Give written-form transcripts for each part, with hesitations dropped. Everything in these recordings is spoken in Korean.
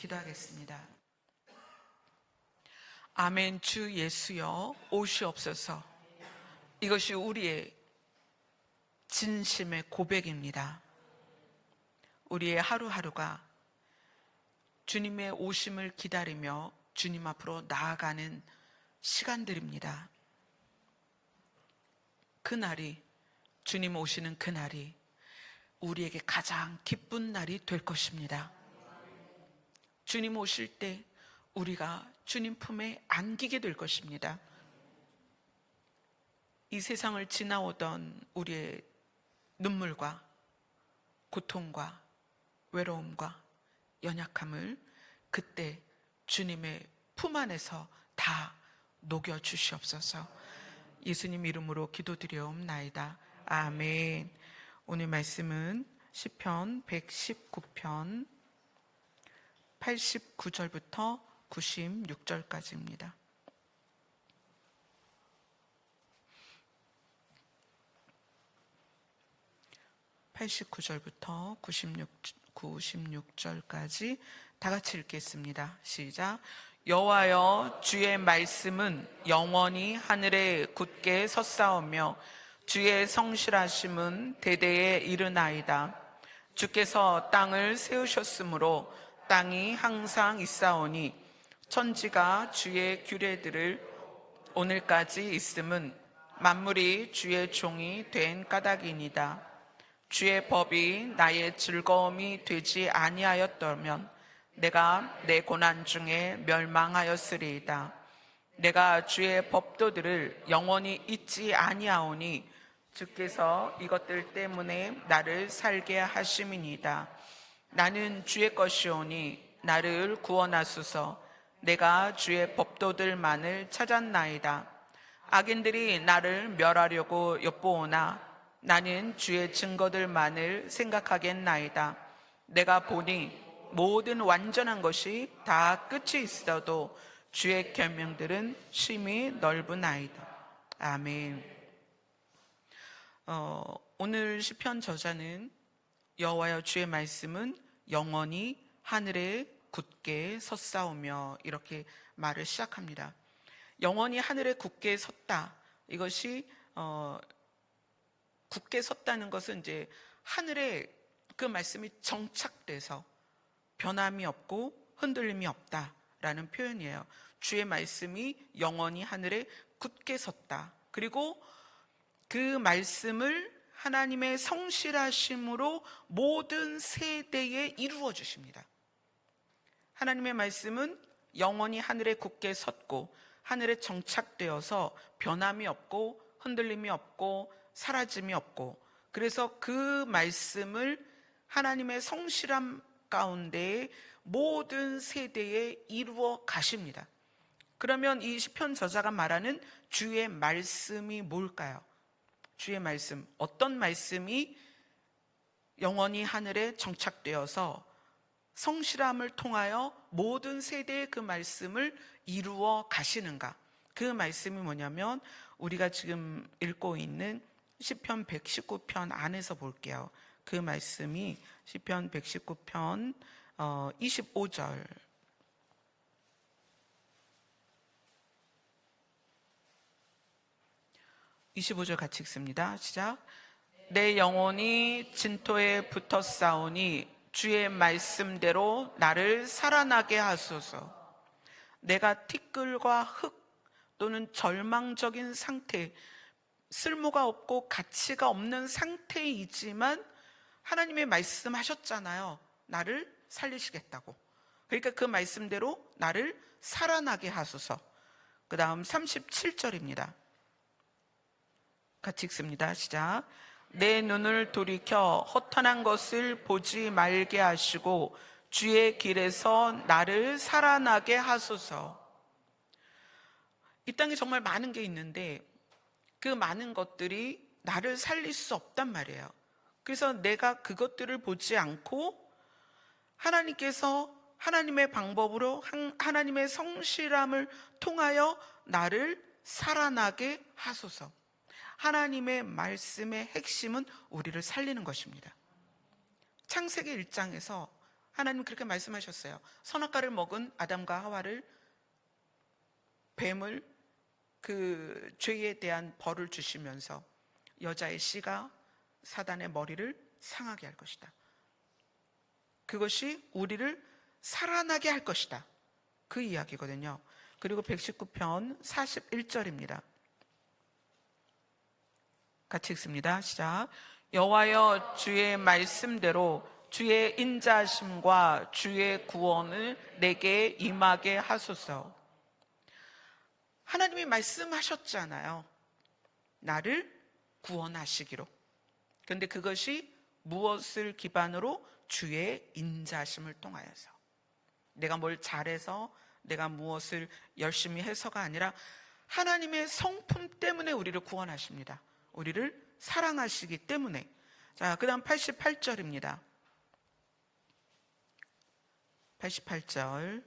기도하겠습니다. 아멘. 주 예수여 오시옵소서. 이것이 우리의 진심의 고백입니다. 우리의 하루하루가 주님의 오심을 기다리며 주님 앞으로 나아가는 시간들입니다. 그날이, 주님 오시는 그날이 우리에게 가장 기쁜 날이 될 것입니다. 주님 오실 때 우리가 주님 품에 안기게 될 것입니다. 이 세상을 지나오던 우리의 눈물과 고통과 외로움과 연약함을 그때 주님의 품 안에서 다 녹여주시옵소서. 예수님 이름으로 기도드리옵나이다. 아멘. 오늘 말씀은 시편 119편 89절부터 96절까지입니다. (89절부터) 96절까지 다 같이 읽겠습니다. 시작. 여호와여, 주의 말씀은 영원히 하늘에 굳게 섰사오며 주의 성실하심은 대대에 이르나이다. 주께서 땅을 세우셨으므로 땅이 항상 있사오니 천지가 주의 규례들을 오늘까지 있음은 만물이 주의 종이 된 까닭이니이다. 주의 법이 나의 즐거움이 되지 아니하였다면 내가 내 고난 중에 멸망하였으리이다. 내가 주의 법도들을 영원히 잊지 아니하오니 주께서 이것들 때문에 나를 살게 하심이니이다. 나는 주의 것이오니 나를 구원하소서. 내가 주의 법도들만을 찾았나이다. 악인들이 나를 멸하려고 엿보오나 나는 주의 증거들만을 생각하겠나이다. 내가 보니 모든 완전한 것이 다 끝이 있어도 주의 계명들은 심히 넓으나이다. 아멘. 오늘 시편 저자는 여호와여, 주의 말씀은 영원히 하늘에 굳게 섰사오며 이렇게 말을 시작합니다. 영원히 하늘에 굳게 섰다. 이것이 굳게 섰다는 것은 이제 하늘에 그 말씀이 정착돼서 변함이 없고 흔들림이 없다라는 표현이에요. 주의 말씀이 영원히 하늘에 굳게 섰다. 그리고 그 말씀을 하나님의 성실하심으로 모든 세대에 이루어 주십니다. 하나님의 말씀은 영원히 하늘에 굳게 섰고 하늘에 정착되어서 변함이 없고 흔들림이 없고 사라짐이 없고, 그래서 그 말씀을 하나님의 성실함 가운데 모든 세대에 이루어 가십니다. 그러면 이 시편 저자가 말하는 주의 말씀이 뭘까요? 주의 말씀, 어떤 말씀이 영원히 하늘에 정착되어서 성실함을 통하여 모든 세대의 그 말씀을 이루어 가시는가? 그 말씀이 뭐냐면 우리가 지금 읽고 있는 시편 119편 안에서 볼게요. 그 말씀이 시편 119편 25절. 25절 같이 읽습니다. 시작. 내 영혼이 진토에 붙었사오니 주의 말씀대로 나를 살아나게 하소서. 내가 티끌과 흙 또는 절망적인 상태, 쓸모가 없고 가치가 없는 상태이지만 하나님의 말씀하셨잖아요. 나를 살리시겠다고. 그러니까 그 말씀대로 나를 살아나게 하소서. 그 다음 37절입니다. 같이 읽습니다. 시작. 내 눈을 돌이켜 허탄한 것을 보지 말게 하시고 주의 길에서 나를 살아나게 하소서. 이 땅에 정말 많은 게 있는데 그 많은 것들이 나를 살릴 수 없단 말이에요. 그래서 내가 그것들을 보지 않고 하나님께서 하나님의 방법으로 하나님의 성실함을 통하여 나를 살아나게 하소서. 하나님의 말씀의 핵심은 우리를 살리는 것입니다. 창세기 1장에서 하나님 그렇게 말씀하셨어요. 선악과를 먹은 아담과 하와를, 뱀을, 그 죄에 대한 벌을 주시면서 여자의 씨가 사단의 머리를 상하게 할 것이다. 그것이 우리를 살아나게 할 것이다. 그 이야기거든요. 그리고 119편 41절입니다. 같이 읽습니다. 시작. 여호와여, 주의 말씀대로 주의 인자하심과 주의 구원을 내게 임하게 하소서. 하나님이 말씀하셨잖아요. 나를 구원하시기로. 그런데 그것이 무엇을 기반으로? 주의 인자하심을 통하여서. 내가 뭘 잘해서, 내가 무엇을 열심히 해서가 아니라 하나님의 성품 때문에 우리를 구원하십니다. 우리를 사랑하시기 때문에. 자, 그 다음 88절입니다. 88절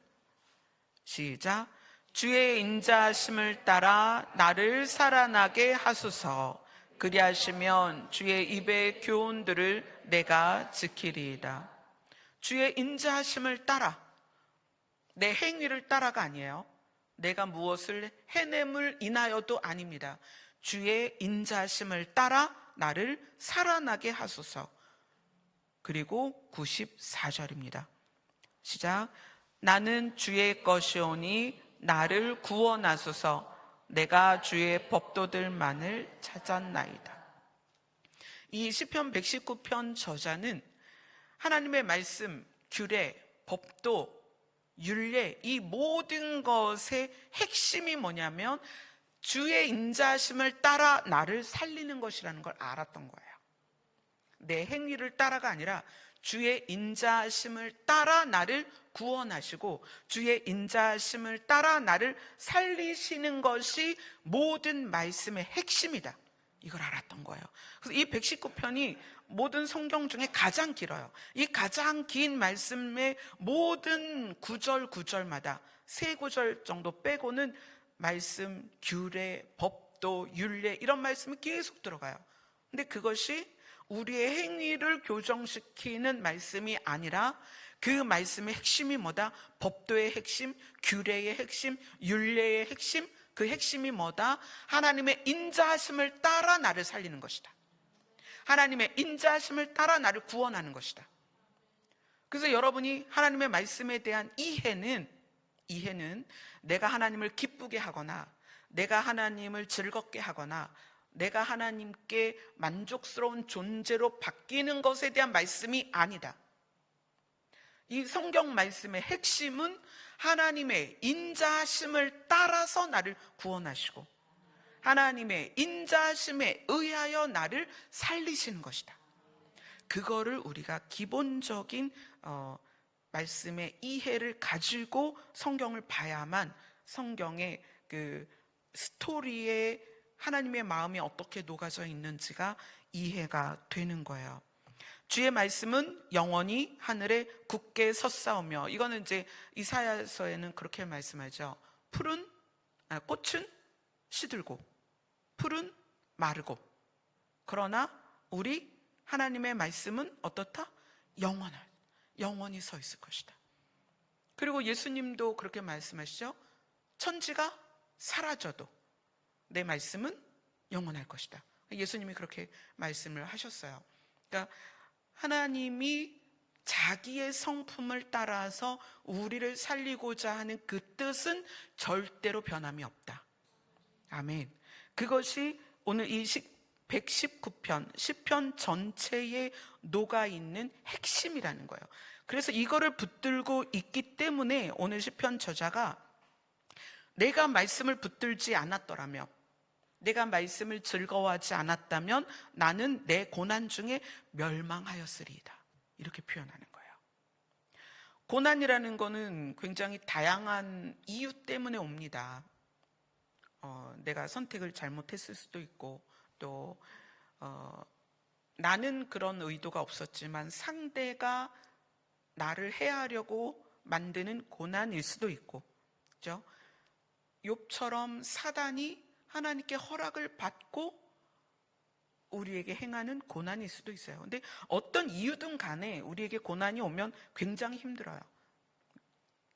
시작. 주의 인자하심을 따라 나를 살아나게 하소서. 그리하시면 주의 입의 교훈들을 내가 지키리이다. 주의 인자하심을 따라, 내 행위를 따라가 아니에요. 내가 무엇을 해냄을 인하여도 아닙니다. 주의 인자하심을 따라 나를 살아나게 하소서. 그리고 94절입니다. 시작. 나는 주의 것이오니 나를 구원하소서. 내가 주의 법도들만을 찾았나이다. 이 시편 119편 저자는 하나님의 말씀, 규례, 법도, 율례, 이 모든 것의 핵심이 뭐냐면 주의 인자하심을 따라 나를 살리는 것이라는 걸 알았던 거예요. 내 행위를 따라가 아니라 주의 인자하심을 따라 나를 구원하시고 주의 인자하심을 따라 나를 살리시는 것이 모든 말씀의 핵심이다. 이걸 알았던 거예요. 그래서 이 119편이 모든 성경 중에 가장 길어요. 이 가장 긴 말씀의 모든 구절마다 3구절 정도 빼고는 말씀, 규례, 법도, 율례 이런 말씀이 계속 들어가요. 근데 그것이 우리의 행위를 교정시키는 말씀이 아니라 그 말씀의 핵심이 뭐다? 법도의 핵심, 규례의 핵심, 율례의 핵심. 그 핵심이 뭐다? 하나님의 인자하심을 따라 나를 살리는 것이다. 하나님의 인자하심을 따라 나를 구원하는 것이다. 그래서 여러분이 하나님의 말씀에 대한 이해는 내가 하나님을 기쁘게 하거나 내가 하나님을 즐겁게 하거나 내가 하나님께 만족스러운 존재로 바뀌는 것에 대한 말씀이 아니다. 이 성경 말씀의 핵심은 하나님의 인자하심을 따라서 나를 구원하시고 하나님의 인자하심에 의하여 나를 살리시는 것이다. 그거를 우리가 기본적인 말씀의 이해를 가지고 성경을 봐야만 성경의 그 스토리에 하나님의 마음이 어떻게 녹아져 있는지가 이해가 되는 거예요. 주의 말씀은 영원히 하늘에 굳게 섰사오며, 이거는 이제 이사야서에는 그렇게 말씀하죠. 꽃은 시들고 풀은 마르고 그러나 우리 하나님의 말씀은 어떻다? 영원히 서 있을 것이다. 그리고 예수님도 그렇게 말씀하시죠. 천지가 사라져도 내 말씀은 영원할 것이다. 예수님이 그렇게 말씀을 하셨어요. 그러니까 하나님이 자기의 성품을 따라서 우리를 살리고자 하는 그 뜻은 절대로 변함이 없다. 아멘. 그것이 오늘 이 119편, 시편 전체에 녹아있는 핵심이라는 거예요. 그래서 이거를 붙들고 있기 때문에 오늘 시편 저자가 내가 말씀을 붙들지 않았더라면, 내가 말씀을 즐거워하지 않았다면 나는 내 고난 중에 멸망하였으리이다. 이렇게 표현하는 거예요. 고난이라는 거는 굉장히 다양한 이유 때문에 옵니다. 내가 선택을 잘못했을 수도 있고, 또 나는 그런 의도가 없었지만 상대가 나를 해하려고 만드는 고난일 수도 있고, 그렇죠? 욥처럼 사단이 하나님께 허락을 받고 우리에게 행하는 고난일 수도 있어요. 근데 어떤 이유든 간에 우리에게 고난이 오면 굉장히 힘들어요.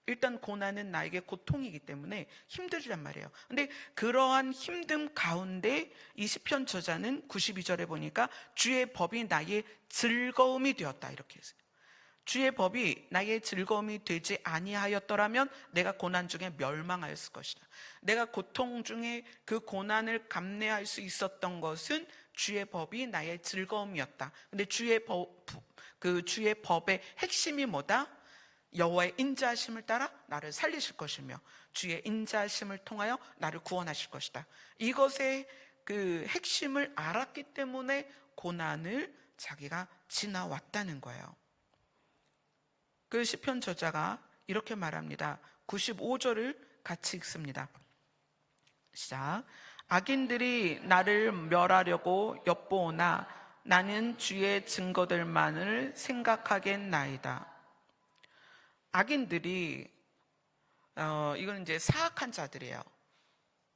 일단 고난은 나에게 고통이기 때문에 힘들단 말이에요. 근데 그러한 힘듦 가운데 이 시편 저자는 92절에 보니까 주의 법이 나의 즐거움이 되었다 이렇게 했어요. 주의 법이 나의 즐거움이 되지 아니하였더라면 내가 고난 중에 멸망하였을 것이다. 내가 고통 중에 그 고난을 감내할 수 있었던 것은 주의 법이 나의 즐거움이었다. 근데 주의 법의 핵심이 뭐다? 여호와의 인자하심을 따라 나를 살리실 것이며 주의 인자하심을 통하여 나를 구원하실 것이다. 이것의 그 핵심을 알았기 때문에 고난을 자기가 지나왔다는 거예요. 그 시편 저자가 이렇게 말합니다. 95절을 같이 읽습니다. 시작. 악인들이 나를 멸하려고 엿보오나 나는 주의 증거들만을 생각하겠나이다. 악인들이 이건 이제 사악한 자들이에요.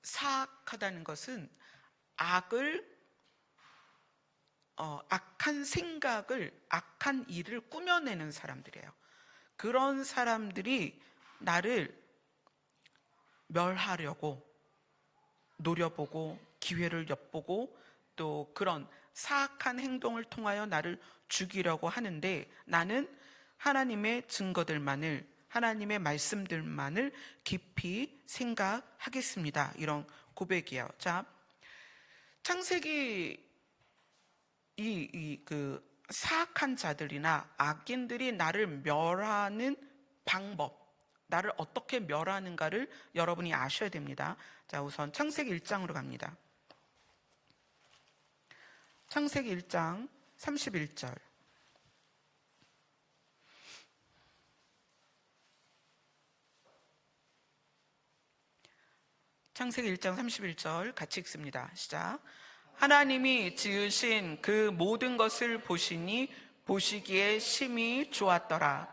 사악하다는 것은 악한 생각을, 악한 일을 꾸며내는 사람들이에요. 그런 사람들이 나를 멸하려고 노려보고 기회를 엿보고 또 그런 사악한 행동을 통하여 나를 죽이려고 하는데 나는 하나님의 증거들만을, 하나님의 말씀들만을 깊이 생각하겠습니다. 이런 고백이에요. 자, 창세기 그 사악한 자들이나 악인들이 나를 멸하는 방법, 나를 어떻게 멸하는가를 여러분이 아셔야 됩니다. 자, 우선 창세기 1장으로 갑니다. 창세기 1장 31절. 창세기 1장 31절 같이 읽습니다. 시작. 하나님이 지으신 그 모든 것을 보시니 보시기에 심히 좋았더라.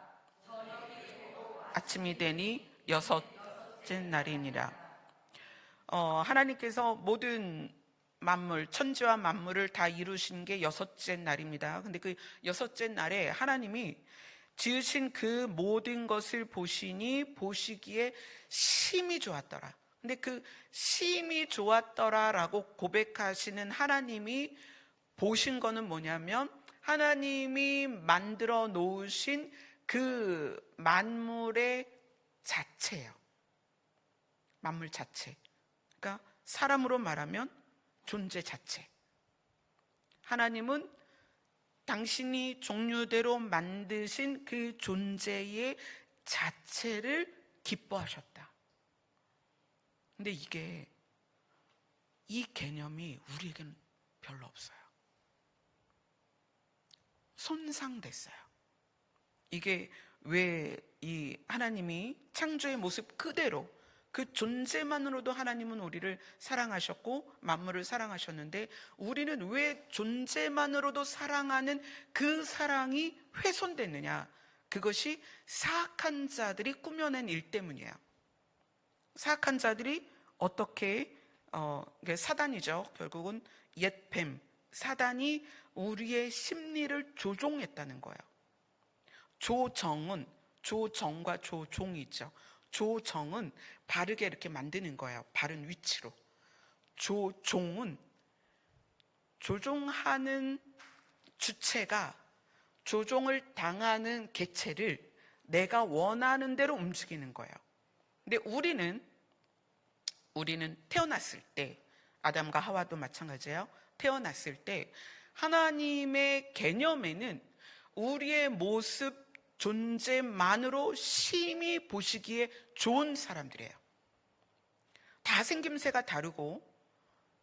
아침이 되니 여섯째 날이니라. 하나님께서 모든 만물, 천지와 만물을 다 이루신 게 여섯째 날입니다. 근데 그 여섯째 날에 하나님이 지으신 그 모든 것을 보시니 보시기에 심히 좋았더라. 근데 그 심히 좋았더라라고 고백하시는 하나님이 보신 거는 뭐냐면 하나님이 만들어 놓으신 그 만물의 자체예요. 만물 자체. 그러니까 사람으로 말하면 존재 자체. 하나님은 당신이 종류대로 만드신 그 존재의 자체를 기뻐하셨다. 근데 이 개념이 우리에게는 별로 없어요. 손상됐어요. 이게 왜 이 하나님이 창조의 모습 그대로 그 존재만으로도 하나님은 우리를 사랑하셨고 만물을 사랑하셨는데 우리는 왜 존재만으로도 사랑하는 그 사랑이 훼손됐느냐? 그것이 사악한 자들이 꾸며낸 일 때문이에요. 사악한 자들이 어떻게 사단이죠. 결국은 옛뱀, 사단이 우리의 심리를 조종했다는 거예요. 조정과 조종이 있죠. 조정은 바르게 이렇게 만드는 거예요. 바른 위치로. 조종은 조종하는 주체가 조종을 당하는 객체를 내가 원하는 대로 움직이는 거예요. 근데 우리는 태어났을 때, 아담과 하와도 마찬가지예요. 태어났을 때 하나님의 개념에는 우리의 모습 존재만으로 심히 보시기에 좋은 사람들이에요. 다 생김새가 다르고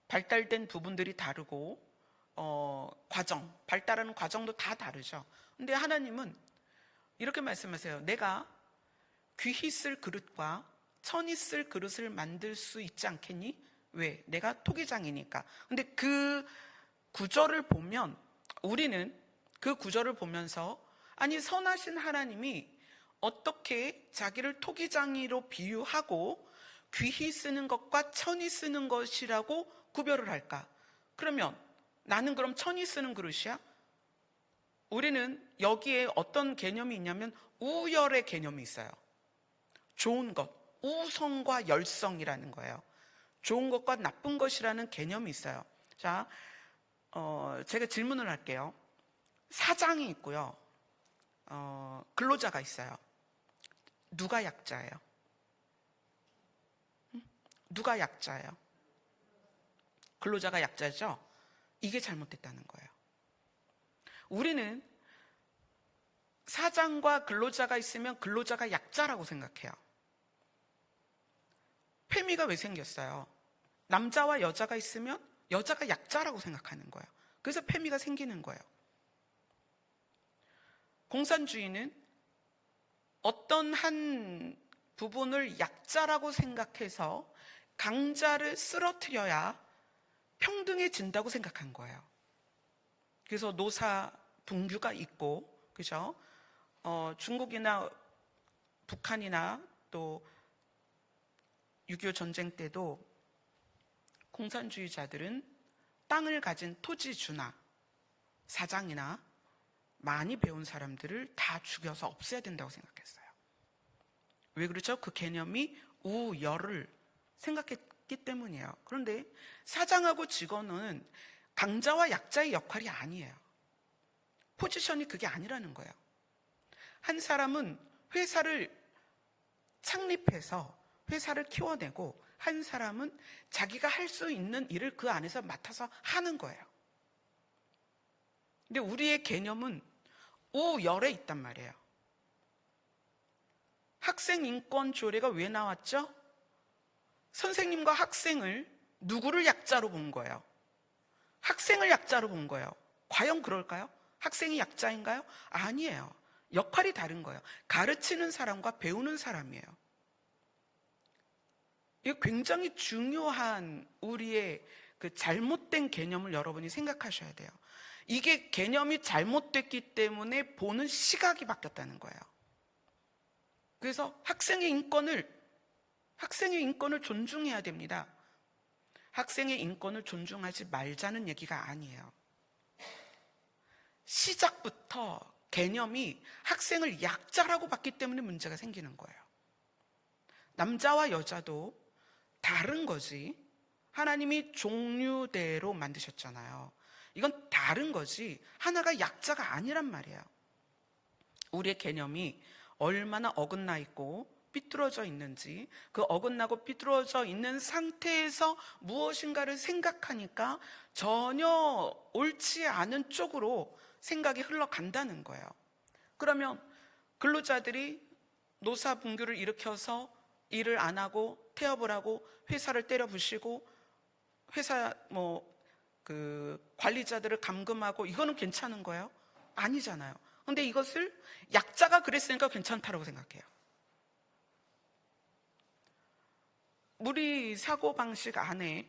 발달된 부분들이 다르고 발달하는 과정도 다 다르죠. 근데 하나님은 이렇게 말씀하세요. 내가 귀히 쓸 그릇과 천이 쓸 그릇을 만들 수 있지 않겠니? 왜? 내가 토기장이니까. 근데 그 구절을 보면 우리는 그 구절을 보면서 아니 선하신 하나님이 어떻게 자기를 토기장이로 비유하고 귀히 쓰는 것과 천이 쓰는 것이라고 구별을 할까? 그러면 나는 그럼 천이 쓰는 그릇이야? 우리는 여기에 어떤 개념이 있냐면 우열의 개념이 있어요. 좋은 것, 우성과 열성이라는 거예요. 좋은 것과 나쁜 것이라는 개념이 있어요. 자, 제가 질문을 할게요. 사장이 있고요. 근로자가 있어요. 누가 약자예요? 누가 약자예요? 근로자가 약자죠? 이게 잘못됐다는 거예요. 우리는 사장과 근로자가 있으면 근로자가 약자라고 생각해요. 페미가 왜 생겼어요? 남자와 여자가 있으면 여자가 약자라고 생각하는 거예요. 그래서 페미가 생기는 거예요. 공산주의는 어떤 한 부분을 약자라고 생각해서 강자를 쓰러뜨려야 평등해진다고 생각한 거예요. 그래서 노사 분규가 있고, 그죠? 중국이나 북한이나 또 6.25 전쟁 때도 공산주의자들은 땅을 가진 토지주나 사장이나 많이 배운 사람들을 다 죽여서 없애야 된다고 생각했어요. 왜 그렇죠? 그 개념이 우열을 생각했기 때문이에요. 그런데 사장하고 직원은 강자와 약자의 역할이 아니에요. 포지션이 그게 아니라는 거예요. 한 사람은 회사를 창립해서 회사를 키워내고, 한 사람은 자기가 할 수 있는 일을 그 안에서 맡아서 하는 거예요. 근데 우리의 개념은 우열에 있단 말이에요. 학생 인권 조례가 왜 나왔죠? 선생님과 학생을 누구를 약자로 본 거예요? 학생을 약자로 본 거예요. 과연 그럴까요? 학생이 약자인가요? 아니에요. 역할이 다른 거예요. 가르치는 사람과 배우는 사람이에요. 이거 굉장히 중요한 우리의 그 잘못된 개념을 여러분이 생각하셔야 돼요. 이게 개념이 잘못됐기 때문에 보는 시각이 바뀌었다는 거예요. 그래서 학생의 인권을 존중해야 됩니다. 학생의 인권을 존중하지 말자는 얘기가 아니에요. 시작부터 개념이 학생을 약자라고 봤기 때문에 문제가 생기는 거예요. 남자와 여자도 다른 거지. 하나님이 종류대로 만드셨잖아요. 이건 다른 거지. 하나가 약자가 아니란 말이에요. 우리의 개념이 얼마나 어긋나 있고 삐뚤어져 있는지, 그 어긋나고 삐뚤어져 있는 상태에서 무엇인가를 생각하니까 전혀 옳지 않은 쪽으로 생각이 흘러간다는 거예요. 그러면 근로자들이 노사 분규를 일으켜서 일을 안 하고 태업을 하고 회사를 때려 부시고 회사 관리자들을 감금하고, 이거는 괜찮은 거예요? 아니잖아요. 근데 이것을 약자가 그랬으니까 괜찮다라고 생각해요. 우리 사고방식 안에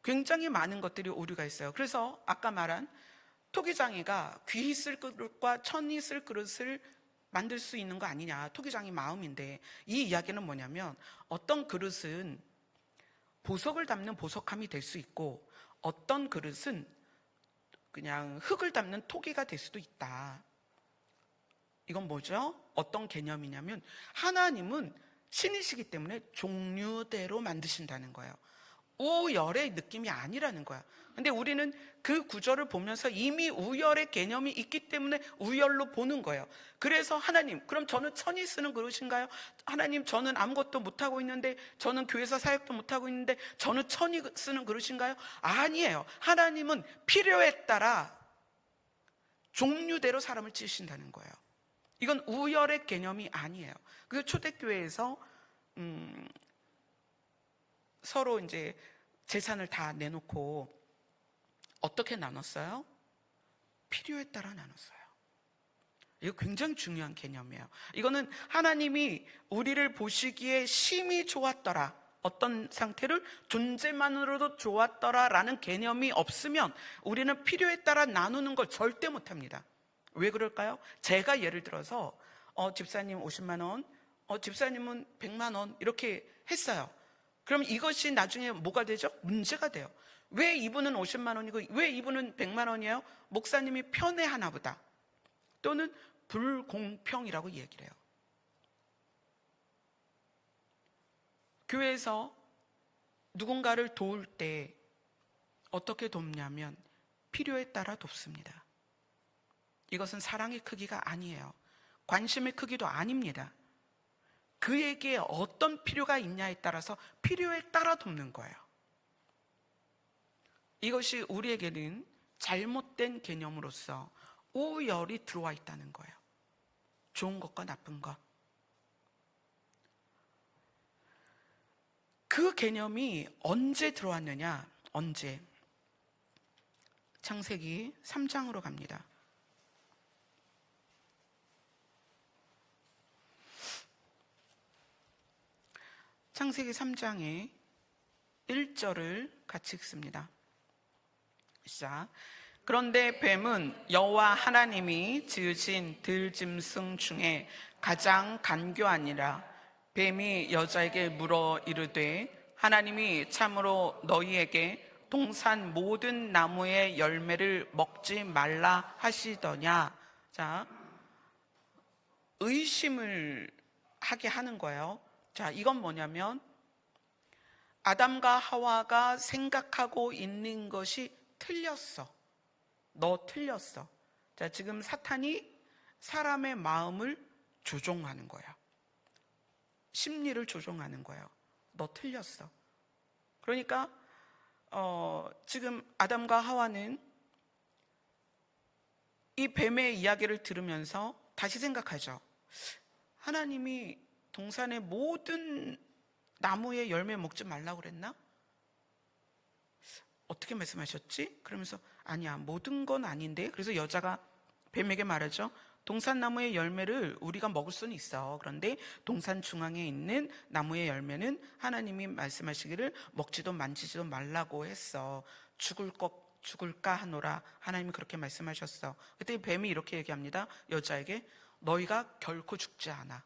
굉장히 많은 것들이 오류가 있어요. 그래서 아까 말한 토기장이가 귀히 쓸 그릇과 천이 쓸 그릇을 만들 수 있는 거 아니냐, 토기장이 마음인데, 이 이야기는 뭐냐면 어떤 그릇은 보석을 담는 보석함이 될 수 있고 어떤 그릇은 그냥 흙을 담는 토기가 될 수도 있다. 이건 뭐죠? 어떤 개념이냐면 하나님은 신이시기 때문에 종류대로 만드신다는 거예요. 우열의 느낌이 아니라는 거야. 근데 우리는 그 구절을 보면서 이미 우열의 개념이 있기 때문에 우열로 보는 거예요. 그래서 하나님, 그럼 저는 천이 쓰는 그릇인가요? 하나님, 저는 아무것도 못하고 있는데, 저는 교회에서 사역도 못하고 있는데 저는 천이 쓰는 그릇인가요? 아니에요. 하나님은 필요에 따라 종류대로 사람을 찌신다는 거예요. 이건 우열의 개념이 아니에요. 그래서 초대교회에서 서로 이제 재산을 다 내놓고 어떻게 나눴어요? 필요에 따라 나눴어요. 이거 굉장히 중요한 개념이에요. 이거는 하나님이 우리를 보시기에 심히 좋았더라, 어떤 상태를 존재만으로도 좋았더라라는 개념이 없으면 우리는 필요에 따라 나누는 걸 절대 못합니다. 왜 그럴까요? 제가 예를 들어서 집사님 50만 원, 집사님은 100만 원 이렇게 했어요. 그럼 이것이 나중에 뭐가 되죠? 문제가 돼요. 왜 이분은 50만 원이고 왜 이분은 100만 원이에요? 목사님이 편애하나 보다. 또는 불공평이라고 얘기를 해요. 교회에서 누군가를 도울 때 어떻게 돕냐면 필요에 따라 돕습니다. 이것은 사랑의 크기가 아니에요. 관심의 크기도 아닙니다. 그에게 어떤 필요가 있냐에 따라서 필요에 따라 돕는 거예요. 이것이 우리에게는 잘못된 개념으로서 우열이 들어와 있다는 거예요. 좋은 것과 나쁜 것. 그 개념이 언제 들어왔느냐? 언제? 창세기 3장으로 갑니다. 창세기 3장의 1절을 같이 읽습니다. 시작. 그런데 뱀은 여호와 하나님이 지으신 들짐승 중에 가장 간교하니라. 뱀이 여자에게 물어 이르되 하나님이 참으로 너희에게 동산 모든 나무의 열매를 먹지 말라 하시더냐. 자, 의심을 하게 하는 거예요. 자, 이건 뭐냐면 아담과 하와가 생각하고 있는 것이 틀렸어. 너 틀렸어. 자, 지금 사탄이 사람의 마음을 조종하는 거야. 심리를 조종하는 거예요. 너 틀렸어. 그러니까 지금 아담과 하와는 이 뱀의 이야기를 들으면서 다시 생각하죠. 하나님이 동산의 모든 나무의 열매 먹지 말라고 그랬나? 어떻게 말씀하셨지? 그러면서 아니야, 모든 건 아닌데. 그래서 여자가 뱀에게 말하죠. 동산나무의 열매를 우리가 먹을 수는 있어. 그런데 동산 중앙에 있는 나무의 열매는 하나님이 말씀하시기를 먹지도 만지지도 말라고 했어. 죽을까 하노라. 하나님이 그렇게 말씀하셨어. 그때 뱀이 이렇게 얘기합니다. 여자에게 너희가 결코 죽지 않아.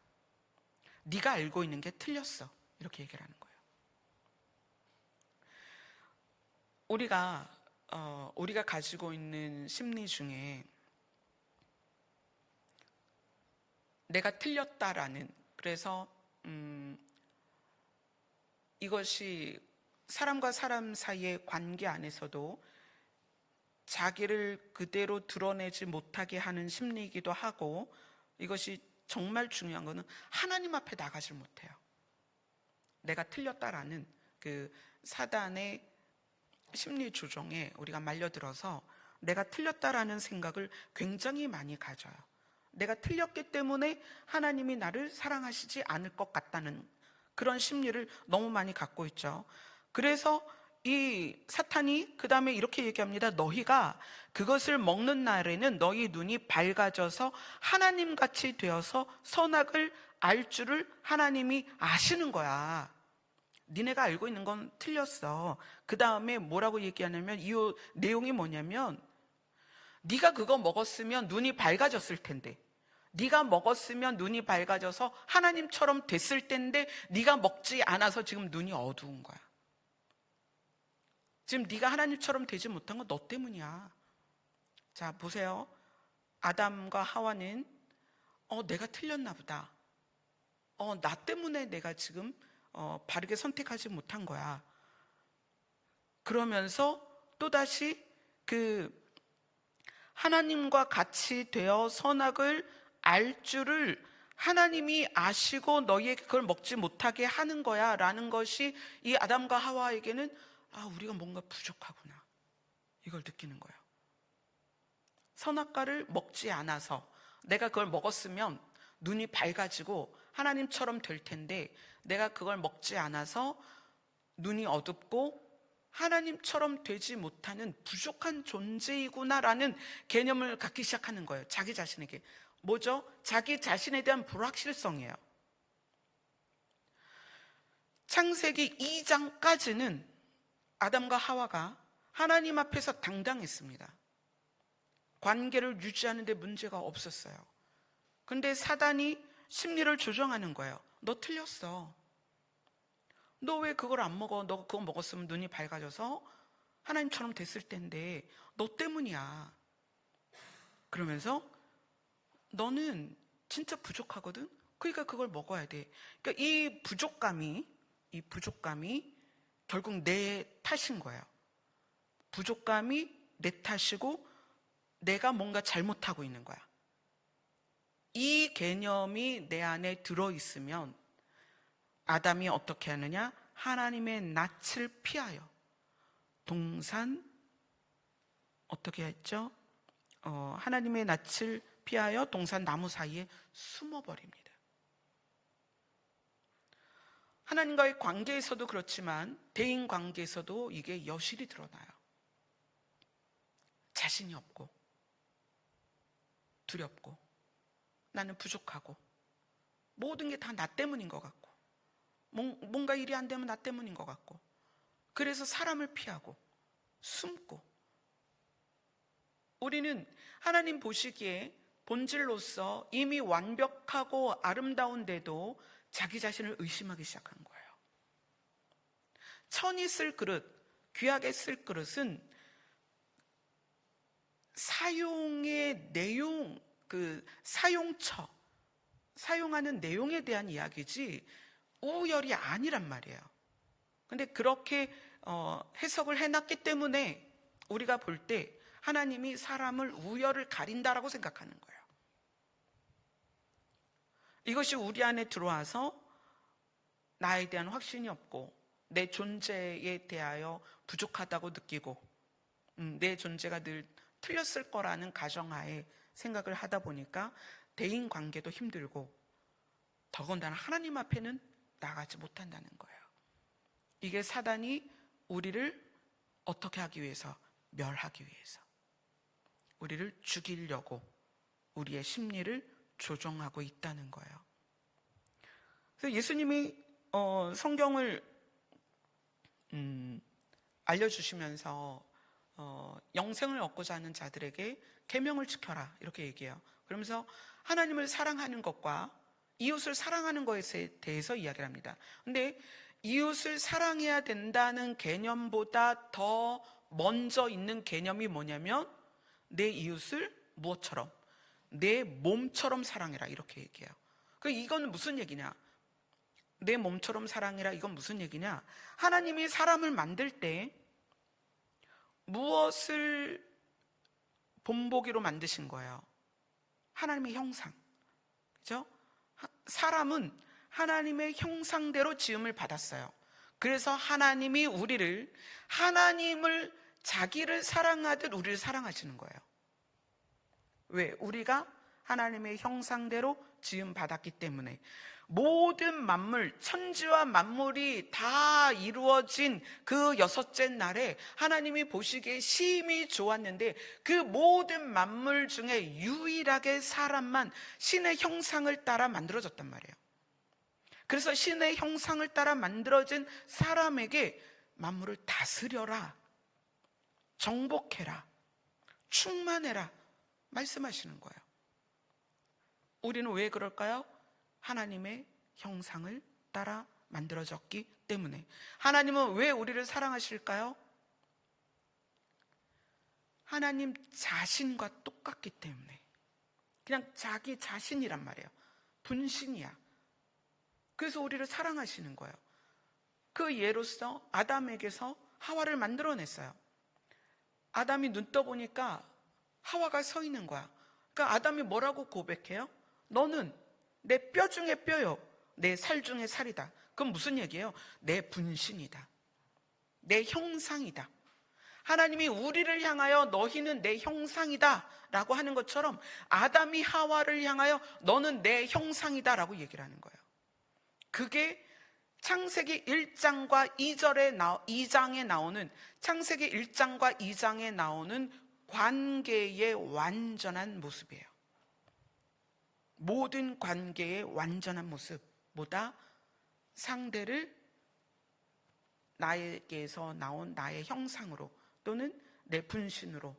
네가 알고 있는 게 틀렸어. 이렇게 얘기를 하는 거예요. 우리가 가지고 있는 심리 중에 내가 틀렸다라는, 그래서 이것이 사람과 사람 사이의 관계 안에서도 자기를 그대로 드러내지 못하게 하는 심리이기도 하고, 이것이 정말 중요한 거는 하나님 앞에 나가질 못해요. 내가 틀렸다라는 그 사단의 심리 조종에 우리가 말려들어서 내가 틀렸다라는 생각을 굉장히 많이 가져요. 내가 틀렸기 때문에 하나님이 나를 사랑하시지 않을 것 같다는 그런 심리를 너무 많이 갖고 있죠. 그래서 이 사탄이 그 다음에 이렇게 얘기합니다. 너희가 그것을 먹는 날에는 너희 눈이 밝아져서 하나님같이 되어서 선악을 알 줄을 하나님이 아시는 거야. 니네가 알고 있는 건 틀렸어. 그 다음에 뭐라고 얘기하냐면, 이 내용이 뭐냐면, 네가 그거 먹었으면 눈이 밝아졌을 텐데, 네가 먹었으면 눈이 밝아져서 하나님처럼 됐을 텐데 네가 먹지 않아서 지금 눈이 어두운 거야. 지금 네가 하나님처럼 되지 못한 건 너 때문이야. 자, 보세요. 아담과 하와는 내가 틀렸나 보다. 나 때문에 내가 지금 바르게 선택하지 못한 거야. 그러면서 또다시 그 하나님과 같이 되어 선악을 알 줄을 하나님이 아시고 너희에게 그걸 먹지 못하게 하는 거야 라는 것이 이 아담과 하와에게는 우리가 뭔가 부족하구나, 이걸 느끼는 거예요. 선악과를 먹지 않아서 내가 그걸 먹었으면 눈이 밝아지고 하나님처럼 될 텐데 내가 그걸 먹지 않아서 눈이 어둡고 하나님처럼 되지 못하는 부족한 존재이구나라는 개념을 갖기 시작하는 거예요. 자기 자신에게. 뭐죠? 자기 자신에 대한 불확실성이에요. 창세기 2장까지는 아담과 하와가 하나님 앞에서 당당했습니다. 관계를 유지하는 데 문제가 없었어요. 근데 사단이 심리를 조정하는 거예요. 너 틀렸어. 너 왜 그걸 안 먹어? 너 그거 먹었으면 눈이 밝아져서 하나님처럼 됐을 텐데 너 때문이야. 그러면서 너는 진짜 부족하거든. 그러니까 그걸 먹어야 돼. 그러니까 이 부족감이 결국 내 탓인 거예요. 부족감이 내 탓이고 내가 뭔가 잘못하고 있는 거야. 이 개념이 내 안에 들어있으면 아담이 어떻게 하느냐? 하나님의 낯을 피하여 동산 어떻게 했죠? 하나님의 낯을 피하여 동산 나무 사이에 숨어버립니다. 하나님과의 관계에서도 그렇지만 대인 관계에서도 이게 여실히 드러나요. 자신이 없고 두렵고 나는 부족하고 모든 게 다 나 때문인 것 같고 뭔가 일이 안 되면 나 때문인 것 같고 그래서 사람을 피하고 숨고 우리는 하나님 보시기에 본질로서 이미 완벽하고 아름다운데도 자기 자신을 의심하기 시작한 거예요. 천이 쓸 그릇, 귀하게 쓸 그릇은 사용의 내용, 사용처, 사용하는 내용에 대한 이야기지 우열이 아니란 말이에요. 근데 그렇게 해석을 해놨기 때문에 우리가 볼 때 하나님이 사람을 우열을 가린다라고 생각하는 거예요. 이것이 우리 안에 들어와서 나에 대한 확신이 없고 내 존재에 대하여 부족하다고 느끼고 내 존재가 늘 틀렸을 거라는 가정하에 생각을 하다 보니까 대인 관계도 힘들고 더군다나 하나님 앞에는 나가지 못한다는 거예요. 이게 사단이 우리를 어떻게 하기 위해서? 멸하기 위해서 우리를 죽이려고 우리의 심리를 조종하고 있다는 거예요. 그래서 예수님이 성경을 알려주시면서 영생을 얻고자 하는 자들에게 계명을 지켜라 이렇게 얘기해요. 그러면서 하나님을 사랑하는 것과 이웃을 사랑하는 것에 대해서 이야기를 합니다. 근데 이웃을 사랑해야 된다는 개념보다 더 먼저 있는 개념이 뭐냐면 내 이웃을 무엇처럼? 내 몸처럼 사랑해라 이렇게 얘기해요. 이건 무슨 얘기냐? 내 몸처럼 사랑해라 이건 무슨 얘기냐? 하나님이 사람을 만들 때 무엇을 본보기로 만드신 거예요? 하나님의 형상. 그죠? 사람은 하나님의 형상대로 지음을 받았어요. 그래서 하나님이 우리를 하나님을 자기를 사랑하듯 우리를 사랑하시는 거예요. 왜? 우리가 하나님의 형상대로 지음 받았기 때문에 모든 만물, 천지와 만물이 다 이루어진 그 여섯째 날에 하나님이 보시기에 심히 좋았는데 그 모든 만물 중에 유일하게 사람만 신의 형상을 따라 만들어졌단 말이에요. 그래서 신의 형상을 따라 만들어진 사람에게 만물을 다스려라, 정복해라, 충만해라 말씀하시는 거예요. 우리는 왜 그럴까요? 하나님의 형상을 따라 만들어졌기 때문에. 하나님은 왜 우리를 사랑하실까요? 하나님 자신과 똑같기 때문에. 그냥 자기 자신이란 말이에요. 분신이야. 그래서 우리를 사랑하시는 거예요. 그 예로서 아담에게서 하와를 만들어냈어요. 아담이 눈 떠보니까 하와가 서 있는 거야. 그러니까 아담이 뭐라고 고백해요? 너는 내 뼈 중에 뼈요, 내 살 중에 살이다. 그건 무슨 얘기예요? 내 분신이다, 내 형상이다. 하나님이 우리를 향하여 너희는 내 형상이다 라고 하는 것처럼 아담이 하와를 향하여 너는 내 형상이다 라고 얘기를 하는 거예요. 그게 창세기 1장과 2장에 나오는 창세기 1장과 2장에 나오는 관계의 완전한 모습이에요. 모든 관계의 완전한 모습보다 상대를 나에게서 나온 나의 형상으로 또는 내 분신으로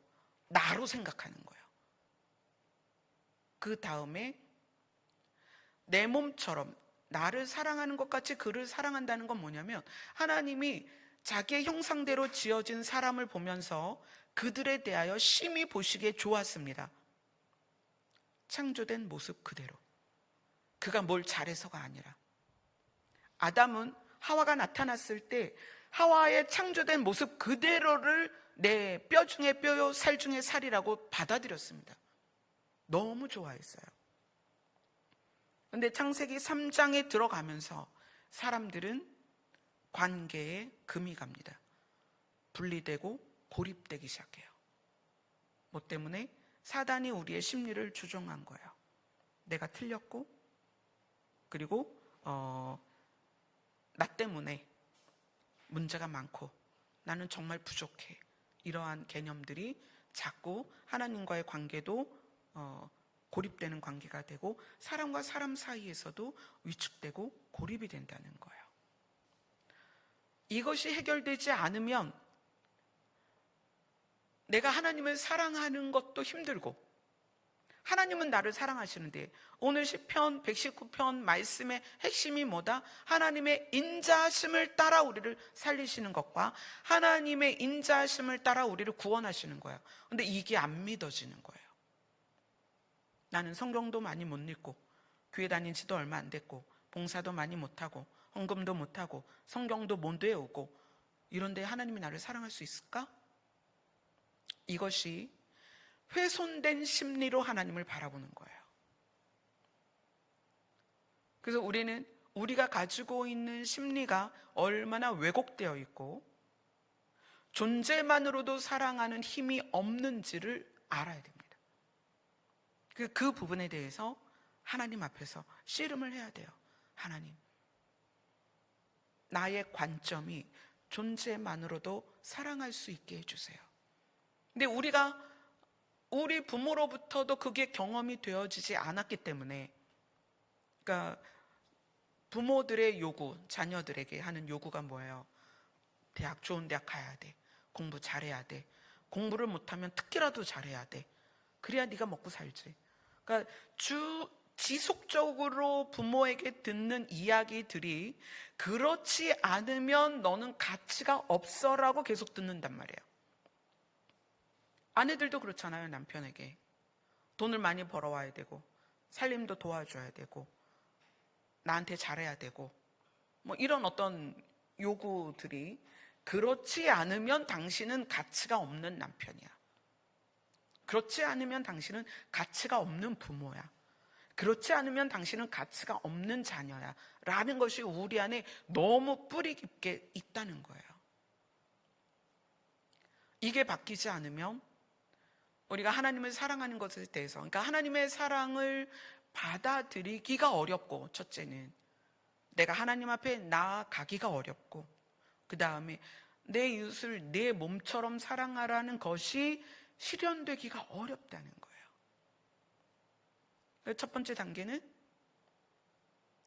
나로 생각하는 거예요. 그 다음에 내 몸처럼 나를 사랑하는 것 같이 그를 사랑한다는 건 뭐냐면 하나님이 자기의 형상대로 지어진 사람을 보면서 그들에 대하여 심히 보시기에 좋았습니다. 창조된 모습 그대로. 그가 뭘 잘해서가 아니라, 아담은 하와가 나타났을 때 하와의 창조된 모습 그대로를 내 뼈 중에 뼈요 살 중에 살이라고 받아들였습니다. 너무 좋아했어요. 그런데 창세기 3장에 들어가면서 사람들은 관계에 금이 갑니다. 분리되고 고립되기 시작해요. 뭐 때문에? 사단이 우리의 심리를 조종한 거예요. 내가 틀렸고, 그리고 나 때문에 문제가 많고 나는 정말 부족해. 이러한 개념들이 자꾸 하나님과의 관계도 고립되는 관계가 되고, 사람과 사람 사이에서도 위축되고 고립이 된다는 거예요. 이것이 해결되지 않으면 내가 하나님을 사랑하는 것도 힘들고, 하나님은 나를 사랑하시는데, 오늘 시편 119편 말씀의 핵심이 뭐다? 하나님의 인자하심을 따라 우리를 살리시는 것과 하나님의 인자하심을 따라 우리를 구원하시는 거예요. 근데 이게 안 믿어지는 거예요. 나는 성경도 많이 못 읽고, 교회 다닌 지도 얼마 안 됐고, 봉사도 많이 못하고, 헌금도 못하고, 성경도 못 외우고, 이런데 하나님이 나를 사랑할 수 있을까? 이것이 훼손된 심리로 하나님을 바라보는 거예요. 그래서 우리는 우리가 가지고 있는 심리가 얼마나 왜곡되어 있고 존재만으로도 사랑하는 힘이 없는지를 알아야 됩니다. 그 부분에 대해서 하나님 앞에서 씨름을 해야 돼요. 하나님, 나의 관점이 존재만으로도 사랑할 수 있게 해주세요. 근데 우리 부모로부터도 그게 경험이 되어지지 않았기 때문에, 그러니까 부모들의 요구, 자녀들에게 하는 요구가 뭐예요? 좋은 대학 가야 돼. 공부 잘해야 돼. 공부를 못하면 특기라도 잘해야 돼. 그래야 네가 먹고 살지. 그러니까 지속적으로 부모에게 듣는 이야기들이 그렇지 않으면 너는 가치가 없어라고 계속 듣는단 말이에요. 아내들도 그렇잖아요. 남편에게 돈을 많이 벌어와야 되고, 살림도 도와줘야 되고, 나한테 잘해야 되고, 뭐 이런 어떤 요구들이 그렇지 않으면 당신은 가치가 없는 남편이야. 그렇지 않으면 당신은 가치가 없는 부모야. 그렇지 않으면 당신은 가치가 없는 자녀야. 라는 것이 우리 안에 너무 뿌리 깊게 있다는 거예요. 이게 바뀌지 않으면 우리가 하나님을 사랑하는 것에 대해서, 그러니까 하나님의 사랑을 받아들이기가 어렵고, 첫째는 내가 하나님 앞에 나아가기가 어렵고, 그 다음에 내 이웃을 내 몸처럼 사랑하라는 것이 실현되기가 어렵다는 거예요. 첫 번째 단계는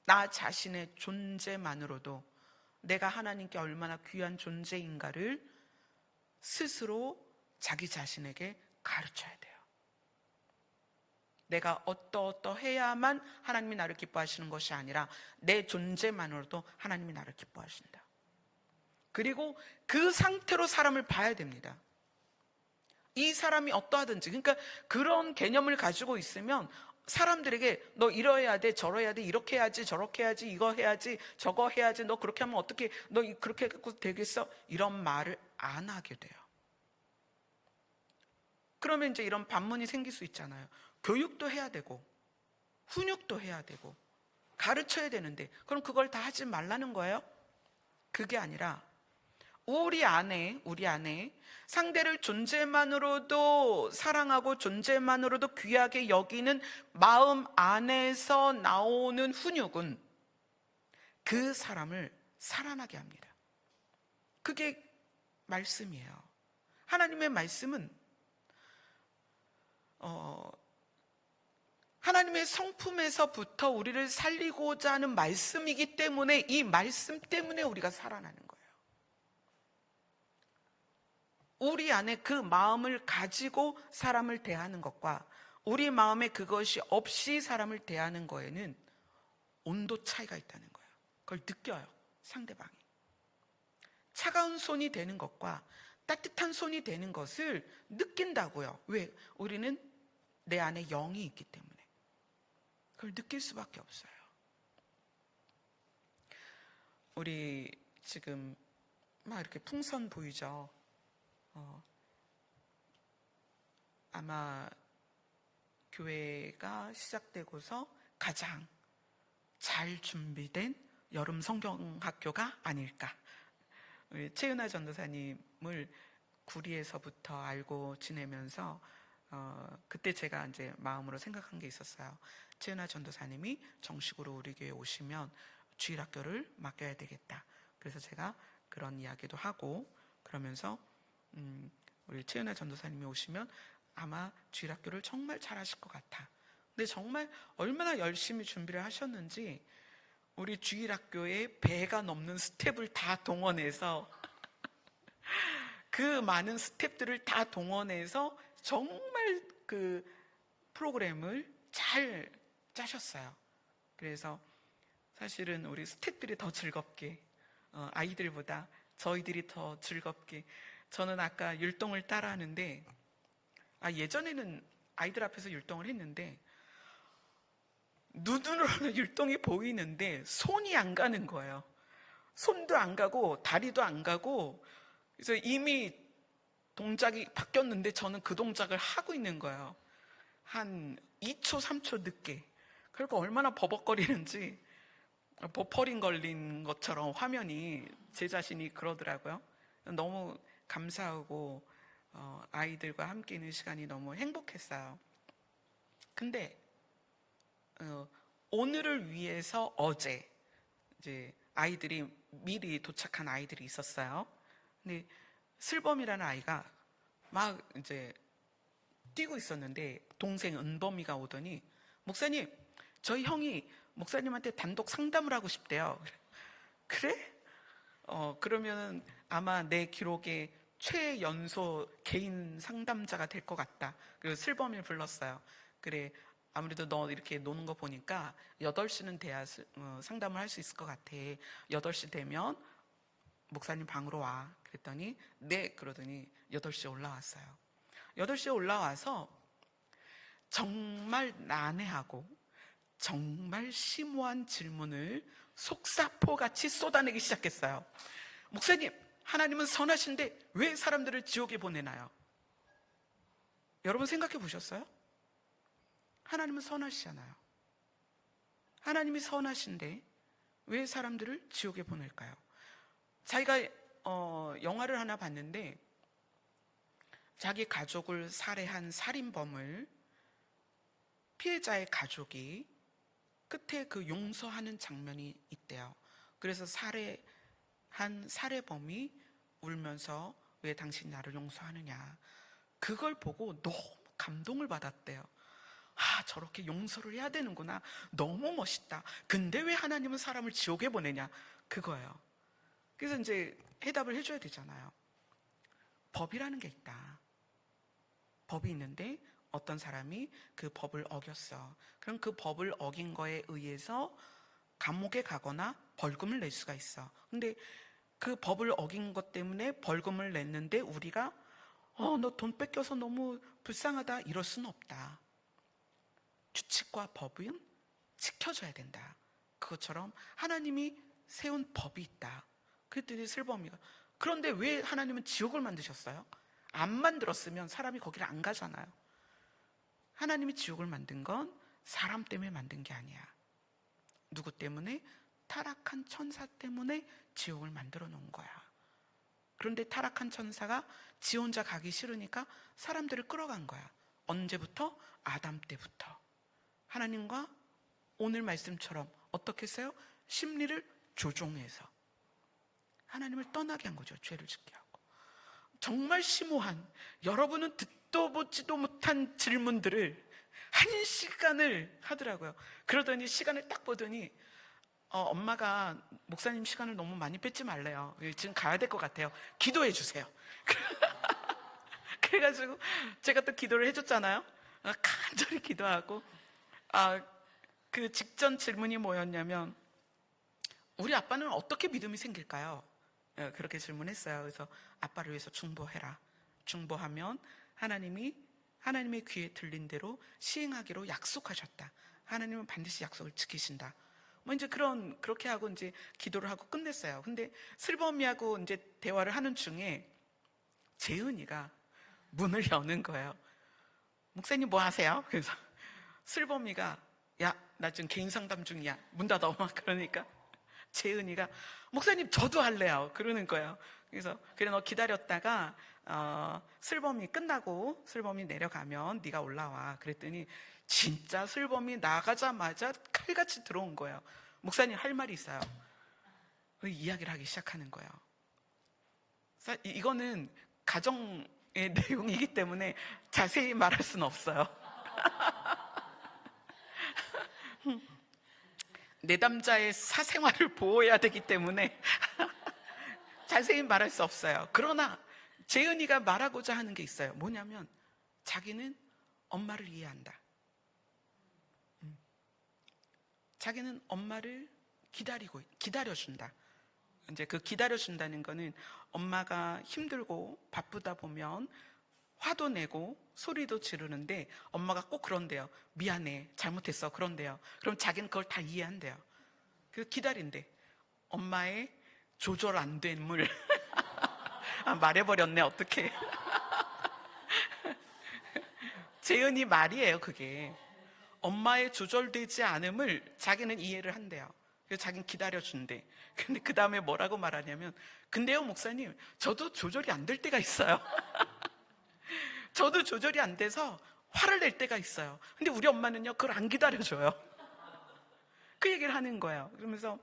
나 자신의 존재만으로도 내가 하나님께 얼마나 귀한 존재인가를 스스로 자기 자신에게 가르쳐야 돼요. 내가 어떠해야만 하나님이 나를 기뻐하시는 것이 아니라 내 존재만으로도 하나님이 나를 기뻐하신다. 그리고 그 상태로 사람을 봐야 됩니다. 이 사람이 어떠하든지, 그러니까 그런 개념을 가지고 있으면 사람들에게 너 이러해야 돼, 저러해야 돼, 이렇게 해야지, 저렇게 해야지, 이거 해야지, 저거 해야지, 너 그렇게 하면 어떻게, 너 그렇게 해갖고 되겠어? 이런 말을 안 하게 돼요. 그러면 이제 이런 반문이 생길 수 있잖아요. 교육도 해야 되고 훈육도 해야 되고 가르쳐야 되는데, 그럼 그걸 다 하지 말라는 거예요? 그게 아니라 우리 안에 상대를 존재만으로도 사랑하고 존재만으로도 귀하게 여기는 마음 안에서 나오는 훈육은 그 사람을 살아나게 합니다. 그게 말씀이에요. 하나님의 말씀은 하나님의 성품에서부터 우리를 살리고자 하는 말씀이기 때문에, 이 말씀 때문에 우리가 살아나는 거예요. 우리 안에 그 마음을 가지고 사람을 대하는 것과 우리 마음에 그것이 없이 사람을 대하는 거에는 온도 차이가 있다는 거예요. 그걸 느껴요, 상대방이. 차가운 손이 되는 것과 따뜻한 손이 되는 것을 느낀다고요. 왜? 우리는 내 안에 영이 있기 때문에 그걸 느낄 수밖에 없어요. 우리 지금 막 이렇게 풍선 보이죠? 아마 교회가 시작되고서 가장 잘 준비된 여름 성경학교가 아닐까. 우리 최은하 전도사님을 구리에서부터 알고 지내면서 그때 제가 이제 마음으로 생각한 게 있었어요. 최은하 전도사님이 정식으로 우리 교회에 오시면 주일학교를 맡겨야 되겠다. 그래서 제가 그런 이야기도 하고 그러면서 우리 최은하 전도사님이 오시면 아마 주일학교를 정말 잘하실 것 같아. 근데 정말 얼마나 열심히 준비를 하셨는지 우리 주일학교에 배가 넘는 스텝을 다 동원해서 그 많은 스텝들을 다 동원해서 정말 그 프로그램을 잘 짜셨어요. 그래서 사실은 우리 스태프들이 더 즐겁게 아이들보다 저희들이 더 즐겁게 저는 아까 율동을 따라 하는데 예전에는 아이들 앞에서 율동을 했는데 눈으로는 율동이 보이는데 손이 안 가는 거예요. 손도 안 가고 다리도 안 가고 그래서 이미 동작이 바뀌었는데 저는 그 동작을 하고 있는 거예요. 한 2초, 3초 늦게. 그러니까 얼마나 버벅거리는지 버퍼링 걸린 것처럼 화면이 제 자신이 그러더라고요. 너무 감사하고 아이들과 함께 있는 시간이 너무 행복했어요. 근데 오늘을 위해서 어제 이제 아이들이 미리 도착한 아이들이 있었어요. 근데 슬범이라는 아이가 막 이제 뛰고 있었는데 동생 은범이가 오더니 목사님, 저희 형이 목사님한테 단독 상담을 하고 싶대요. 그래? 그러면 아마 내 기록에 최연소 개인 상담자가 될 것 같다. 그리고 슬범이를 불렀어요. 그래, 아무래도 너 이렇게 노는 거 보니까 8시는 돼야 상담을 할 수 있을 것 같아. 8시 되면 목사님 방으로 와. 그랬더니 네, 그러더니 8시에 올라왔어요. 8시에 올라와서 정말 난해하고 정말 심오한 질문을 속사포같이 쏟아내기 시작했어요. 목사님, 하나님은 선하신데 왜 사람들을 지옥에 보내나요? 여러분 생각해 보셨어요? 하나님은 선하시잖아요. 하나님이 선하신데 왜 사람들을 지옥에 보낼까요? 자기가 영화를 하나 봤는데 자기 가족을 살해한 살인범을 피해자의 가족이 끝에 그 용서하는 장면이 있대요. 그래서 살해한 살해범이 울면서 왜 당신이 나를 용서하느냐, 그걸 보고 너무 감동을 받았대요. 저렇게 용서를 해야 되는구나. 너무 멋있다. 근데 왜 하나님은 사람을 지옥에 보내냐, 그거예요. 그래서 이제 해답을 해줘야 되잖아요. 법이라는 게 있다. 법이 있는데 어떤 사람이 그 법을 어겼어. 그럼 그 법을 어긴 거에 의해서 감옥에 가거나 벌금을 낼 수가 있어. 근데 그 법을 어긴 것 때문에 벌금을 냈는데 우리가 너 돈 뺏겨서 너무 불쌍하다, 이럴 수는 없다. 규칙과 법은 지켜져야 된다. 그것처럼 하나님이 세운 법이 있다. 그랬더니 슬범이가, 그런데 왜 하나님은 지옥을 만드셨어요? 안 만들었으면 사람이 거기를 안 가잖아요. 하나님이 지옥을 만든 건 사람 때문에 만든 게 아니야. 누구 때문에? 타락한 천사 때문에 지옥을 만들어 놓은 거야. 그런데 타락한 천사가 지 혼자 가기 싫으니까 사람들을 끌어간 거야. 언제부터? 아담 때부터. 하나님과 오늘 말씀처럼 어떻게 했어요? 심리를 조종해서 하나님을 떠나게 한 거죠. 죄를 짓게 하고. 정말 심오한, 여러분은 듣도 보지도 못한 질문들을 1시간을 하더라고요. 그러더니 시간을 딱 보더니 엄마가 목사님 시간을 너무 많이 뺏지 말래요. 지금 가야 될 것 같아요. 기도해 주세요. 그래가지고 제가 또 기도를 해줬잖아요. 간절히 기도하고 그 직전 질문이 뭐였냐면, 우리 아빠는 어떻게 믿음이 생길까요? 그렇게 질문했어요. 그래서 아빠를 위해서 중보해라. 중보하면 하나님의 귀에 들린 대로 시행하기로 약속하셨다. 하나님은 반드시 약속을 지키신다. 뭐 이제 그렇게 하고 이제 기도를 하고 끝냈어요. 근데 슬범이하고 이제 대화를 하는 중에 재은이가 문을 여는 거예요. 목사님 뭐 하세요? 그래서 슬범이가 야, 나 지금 개인 상담 중이야. 문 닫아. 그러니까 재은이가 목사님 저도 할래요. 그러는 거예요. 그래서 그래 너 기다렸다가 슬범이 끝나고 슬범이 내려가면 네가 올라와. 그랬더니 진짜 슬범이 나가자마자 칼같이 들어온 거예요. 목사님 할 말이 있어요. 그 이야기를 하기 시작하는 거예요. 이거는 가정의 내용이기 때문에 자세히 말할 수는 없어요. 내담자의 사생활을 보호해야 되기 때문에 자세히 말할 수 없어요. 그러나 재은이가 말하고자 하는 게 있어요. 뭐냐면 자기는 엄마를 이해한다. 자기는 엄마를 기다려준다. 이제 그 기다려준다는 거는 엄마가 힘들고 바쁘다 보면 화도 내고 소리도 지르는데 엄마가 꼭 그런대요. 미안해, 잘못했어. 그런대요. 그럼 자기는 그걸 다 이해한대요. 그래서 기다린대. 엄마의 조절 안 됨을 말해버렸네. 어떡해. 재은이 말이에요. 그게 엄마의 조절되지 않음을 자기는 이해를 한대요. 그래서 자기는 기다려준대. 근데 그 다음에 뭐라고 말하냐면 근데요 목사님 저도 조절이 안 될 때가 있어요. 저도 조절이 안 돼서 화를 낼 때가 있어요. 근데 우리 엄마는요 그걸 안 기다려줘요. 그 얘기를 하는 거예요. 그러면서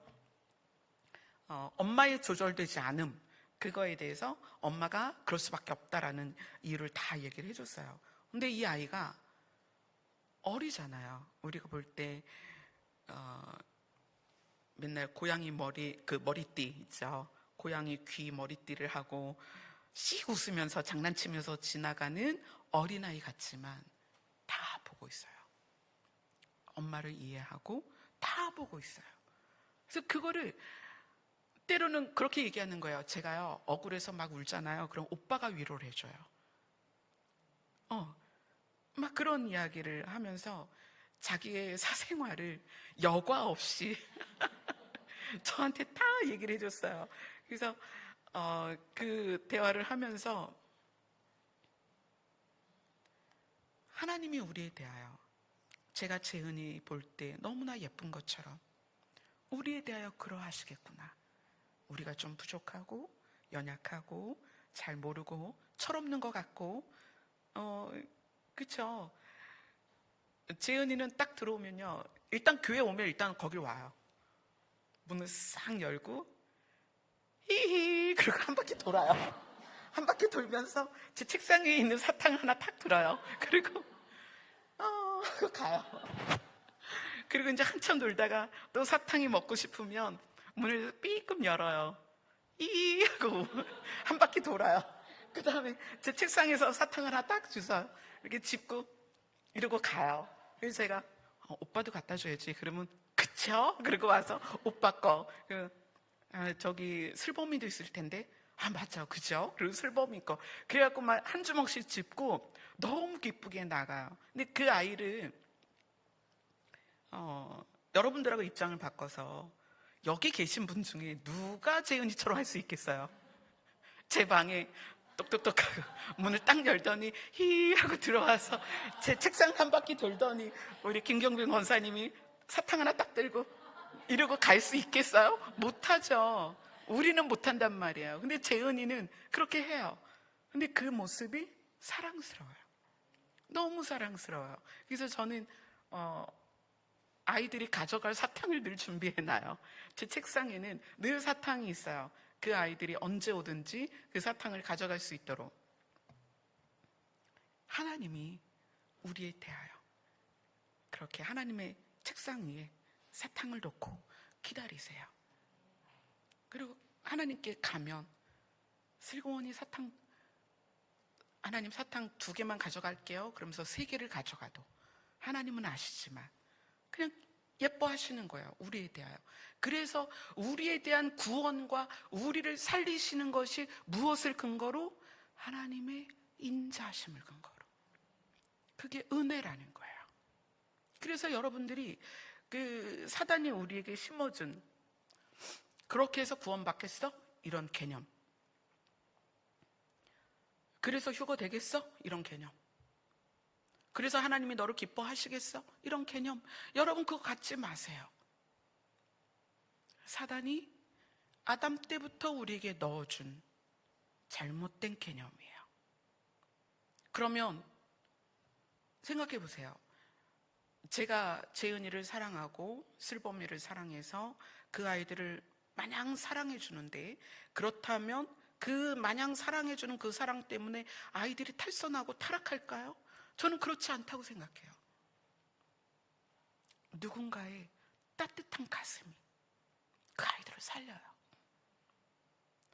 엄마의 조절되지 않음, 그거에 대해서 엄마가 그럴 수밖에 없다라는 이유를 다 얘기를 해줬어요. 근데 이 아이가 어리잖아요. 우리가 볼 때 맨날 고양이 머리띠 있죠. 고양이 귀 머리띠를 하고 씩 웃으면서 장난치면서 지나가는 어린아이 같지만 다 보고 있어요. 엄마를 이해하고 다 보고 있어요. 그래서 그거를 때로는 그렇게 얘기하는 거예요. 제가요 억울해서 막 울잖아요. 그럼 오빠가 위로를 해줘요. 막 그런 이야기를 하면서 자기의 사생활을 여과 없이 저한테 다 얘기를 해줬어요. 그래서 그 대화를 하면서 하나님이 우리에 대하여 제가 재은이 볼 때 너무나 예쁜 것처럼 우리에 대하여 그러하시겠구나. 우리가 좀 부족하고 연약하고 잘 모르고 철없는 것 같고 그쵸. 재은이는 딱 들어오면요 일단 교회 오면 일단 거길 와요. 문을 싹 열고 히히 그리고 한 바퀴 돌아요. 한 바퀴 돌면서 제 책상 위에 있는 사탕 하나 탁 들어요. 그리고 가요. 그리고 이제 한참 놀다가 또 사탕이 먹고 싶으면 문을 삐끔 열어요. 이 하고 한 바퀴 돌아요. 그 다음에 제 책상에서 사탕 하나 딱 주워요. 이렇게 짚고 이러고 가요. 그래서 제가 오빠도 갖다 줘야지. 그러면 그쵸? 그리고 와서 오빠 거 저기 슬범이도 있을 텐데 맞아 그죠? 그리고 슬범이 거 그래갖고 막 한 주먹씩 짚고 너무 기쁘게 나가요. 근데 그 아이를 여러분들하고 입장을 바꿔서 여기 계신 분 중에 누가 재은이처럼 할 수 있겠어요? 제 방에 똑똑똑하고 문을 딱 열더니 히 하고 들어와서 제 책상 한 바퀴 돌더니 우리 김경빈 권사님이 사탕 하나 딱 들고 이러고 갈 수 있겠어요? 못하죠. 우리는 못한단 말이에요. 근데 재은이는 그렇게 해요. 근데 그 모습이 사랑스러워요. 너무 사랑스러워요. 그래서 저는 아이들이 가져갈 사탕을 늘 준비해놔요. 제 책상에는 늘 사탕이 있어요. 그 아이들이 언제 오든지 그 사탕을 가져갈 수 있도록. 하나님이 우리에 대하여 그렇게 하나님의 책상 위에 사탕을 놓고 기다리세요. 그리고 하나님께 가면 슬그머니 하나님 사탕 2개만 가져갈게요. 그러면서 3개를 가져가도 하나님은 아시지만 그냥 예뻐하시는 거예요. 우리에 대하여. 그래서 우리에 대한 구원과 우리를 살리시는 것이 무엇을 근거로? 하나님의 인자하심을 근거로. 그게 은혜라는 거예요. 그래서 여러분들이 그 사단이 우리에게 심어준, 그렇게 해서 구원받겠어? 이런 개념. 그래서 휴거 되겠어? 이런 개념. 그래서 하나님이 너를 기뻐하시겠어? 이런 개념. 여러분 그거 갖지 마세요. 사단이 아담 때부터 우리에게 넣어준 잘못된 개념이에요. 그러면 생각해 보세요. 제가 재은이를 사랑하고 슬범이를 사랑해서 그 아이들을 마냥 사랑해 주는데, 그렇다면 그 마냥 사랑해 주는 그 사랑 때문에 아이들이 탈선하고 타락할까요? 저는 그렇지 않다고 생각해요. 누군가의 따뜻한 가슴이 그 아이들을 살려요.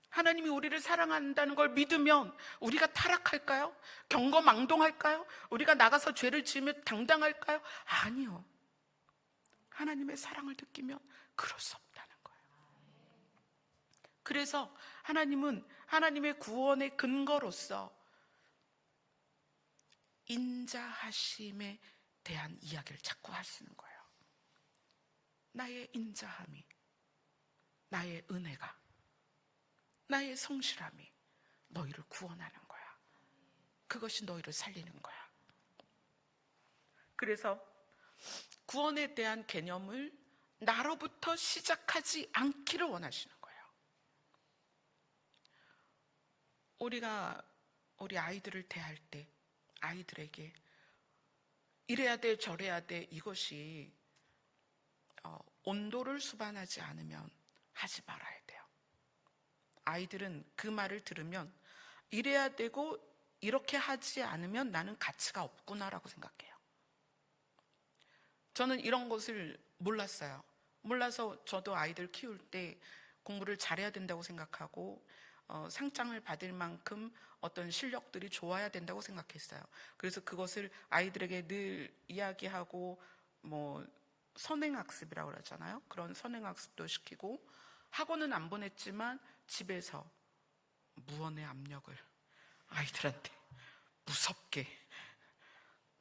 하나님이 우리를 사랑한다는 걸 믿으면 우리가 타락할까요? 경거망동할까요? 우리가 나가서 죄를 지으며 당당할까요? 아니요. 하나님의 사랑을 느끼면 그럴 수 없다는 거예요. 그래서 하나님은 하나님의 구원의 근거로서 인자하심에 대한 이야기를 자꾸 하시는 거예요. 나의 인자함이, 나의 은혜가, 나의 성실함이 너희를 구원하는 거야. 그것이 너희를 살리는 거야. 그래서 구원에 대한 개념을 나로부터 시작하지 않기를 원하시는 거예요. 우리가 우리 아이들을 대할 때 아이들에게 이래야 돼 저래야 돼 이것이 온도를 수반하지 않으면 하지 말아야 돼요. 아이들은 그 말을 들으면 이래야 되고 이렇게 하지 않으면 나는 가치가 없구나라고 생각해요. 저는 이런 것을 몰랐어요. 몰라서 저도 아이들 키울 때 공부를 잘해야 된다고 생각하고 상장을 받을 만큼 어떤 실력들이 좋아야 된다고 생각했어요. 그래서 그것을 아이들에게 늘 이야기하고 선행학습이라고 그러잖아요. 그런 선행학습도 시키고 학원은 안 보냈지만 집에서 무언의 압력을 아이들한테 무섭게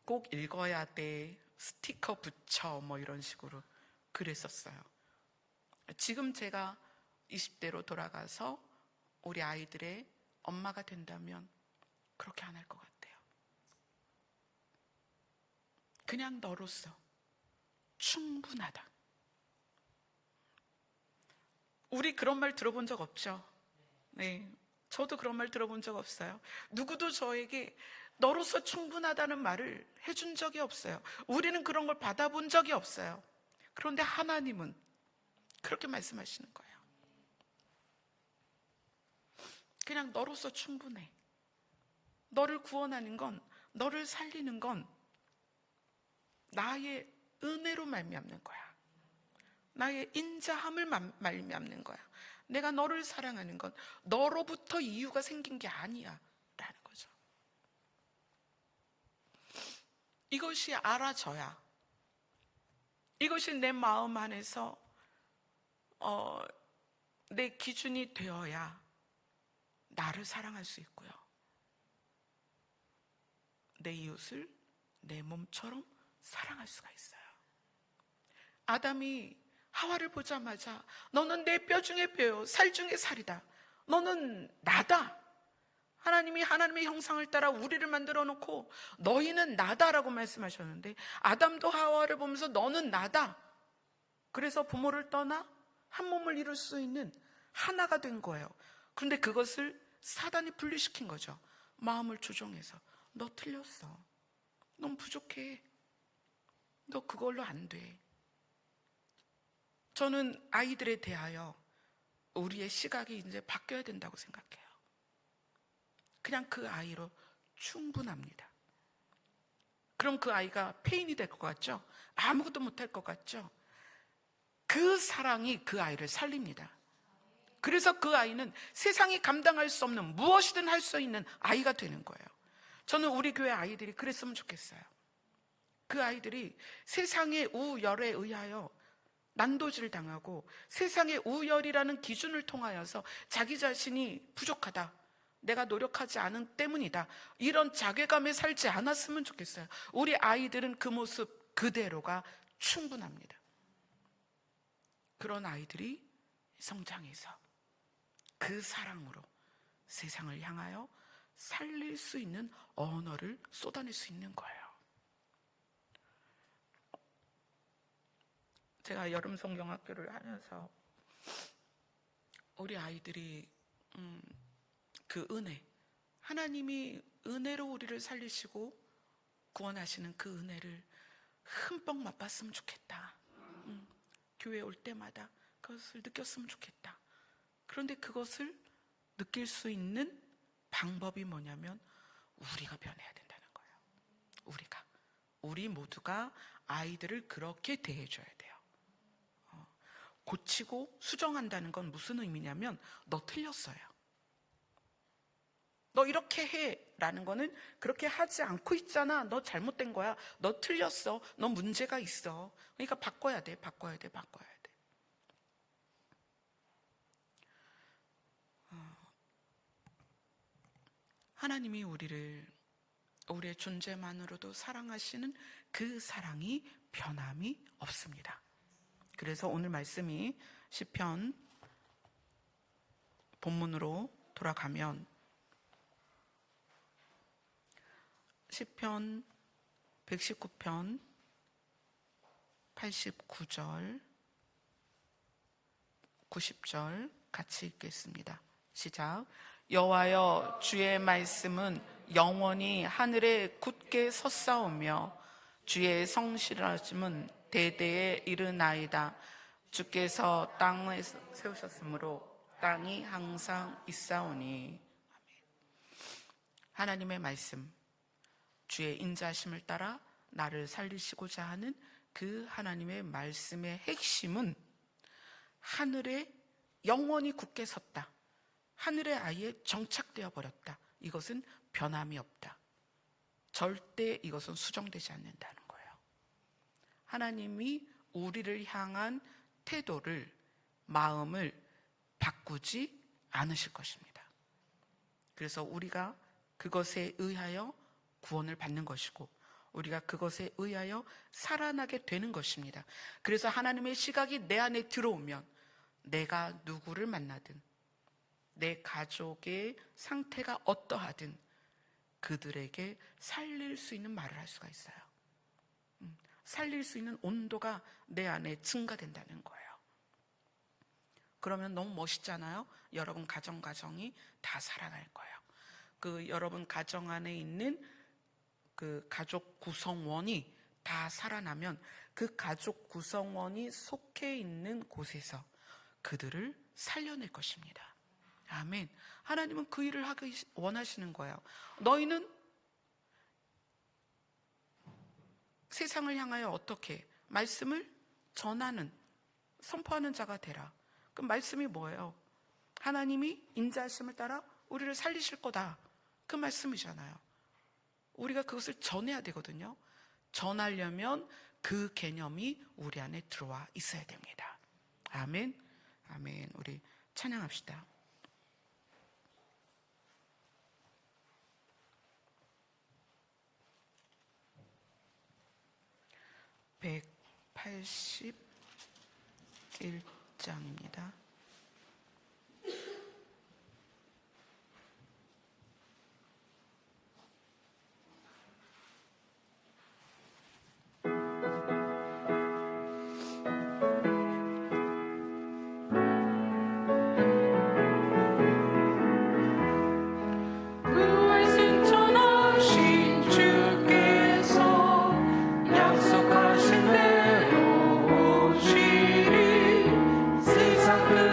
꼭 읽어야 돼, 스티커 붙여 이런 식으로 그랬었어요. 지금 제가 20대로 돌아가서 우리 아이들의 엄마가 된다면 그렇게 안 할 것 같아요. 그냥 너로서 충분하다. 우리 그런 말 들어본 적 없죠? 네, 저도 그런 말 들어본 적 없어요. 누구도 저에게 너로서 충분하다는 말을 해준 적이 없어요. 우리는 그런 걸 받아본 적이 없어요. 그런데 하나님은 그렇게 말씀하시는 거예요. 그냥 너로서 충분해. 너를 구원하는 건, 너를 살리는 건 나의 은혜로 말미암는 거야. 나의 인자함을 말미암는 거야. 내가 너를 사랑하는 건 너로부터 이유가 생긴 게 아니야 라는 거죠. 이것이 알아져야, 이것이 내 마음 안에서 내 기준이 되어야 나를 사랑할 수 있고요, 내 이웃을 내 몸처럼 사랑할 수가 있어요. 아담이 하와를 보자마자 너는 내 뼈 중에 뼈요, 살 중에 살이다. 너는 나다. 하나님이 하나님의 형상을 따라 우리를 만들어 놓고 너희는 나다라고 말씀하셨는데, 아담도 하와를 보면서 너는 나다. 그래서 부모를 떠나 한 몸을 이룰 수 있는 하나가 된 거예요. 그런데 그것을 사단이 분리시킨 거죠. 마음을 조종해서 너 틀렸어. 넌 부족해. 너 그걸로 안 돼. 저는 아이들에 대하여 우리의 시각이 이제 바뀌어야 된다고 생각해요. 그냥 그 아이로 충분합니다. 그럼 그 아이가 폐인이 될 것 같죠? 아무것도 못할 것 같죠? 그 사랑이 그 아이를 살립니다. 그래서 그 아이는 세상이 감당할 수 없는 무엇이든 할 수 있는 아이가 되는 거예요. 저는 우리 교회 아이들이 그랬으면 좋겠어요. 그 아이들이 세상의 우열에 의하여 난도질 당하고 세상의 우열이라는 기준을 통하여서 자기 자신이 부족하다, 내가 노력하지 않은 때문이다, 이런 자괴감에 살지 않았으면 좋겠어요. 우리 아이들은 그 모습 그대로가 충분합니다. 그런 아이들이 성장해서 그 사랑으로 세상을 향하여 살릴 수 있는 언어를 쏟아낼 수 있는 거예요. 제가 여름 성경학교를 하면서 우리 아이들이 그 은혜, 하나님이 은혜로 우리를 살리시고 구원하시는 그 은혜를 흠뻑 맛봤으면 좋겠다. 교회 올 때마다 그것을 느꼈으면 좋겠다. 그런데 그것을 느낄 수 있는 방법이 뭐냐면 우리가 변해야 된다는 거예요. 우리 모두가 아이들을 그렇게 대해줘야 돼요. 고치고 수정한다는 건 무슨 의미냐면 너 틀렸어요, 너 이렇게 해 라는 거는 그렇게 하지 않고 있잖아, 너 잘못된 거야, 너 틀렸어, 너 문제가 있어, 그러니까 바꿔야 돼. 하나님이 우리를 우리의 존재만으로도 사랑하시는 그 사랑이 변함이 없습니다. 그래서 오늘 말씀이 시편 본문으로 돌아가면 시편 119편 89절 90절 같이 읽겠습니다. 시작. 여호와여, 주의 말씀은 영원히 하늘에 굳게 섰사오며 주의 성실하심은 대대에 이르나이다. 주께서 땅에 세우셨으므로 땅이 항상 있사오니. 하나님의 말씀, 주의 인자심을 따라 나를 살리시고자 하는 그 하나님의 말씀의 핵심은 하늘에 영원히 굳게 섰다, 하늘에 아예 정착되어 버렸다, 이것은 변함이 없다, 절대 이것은 수정되지 않는다는 거예요. 하나님이 우리를 향한 태도를, 마음을 바꾸지 않으실 것입니다. 그래서 우리가 그것에 의하여 구원을 받는 것이고 우리가 그것에 의하여 살아나게 되는 것입니다. 그래서 하나님의 시각이 내 안에 들어오면 내가 누구를 만나든 내 가족의 상태가 어떠하든 그들에게 살릴 수 있는 말을 할 수가 있어요. 살릴 수 있는 온도가 내 안에 증가된다는 거예요. 그러면 너무 멋있잖아요. 여러분 가정이 다 살아날 거예요. 그 여러분 가정 안에 있는 그 가족 구성원이 다 살아나면 그 가족 구성원이 속해 있는 곳에서 그들을 살려낼 것입니다. 아멘. 하나님은 그 일을 하기 원하시는 거예요. 너희는 세상을 향하여 어떻게 말씀을 전하는, 선포하는 자가 되라. 그 말씀이 뭐예요? 하나님이 인자하심을 따라 우리를 살리실 거다, 그 말씀이잖아요. 우리가 그것을 전해야 되거든요. 전하려면 그 개념이 우리 안에 들어와 있어야 됩니다. 아멘. 아멘. 우리 찬양합시다. 181장입니다. 약속하신 대로 오시리 세상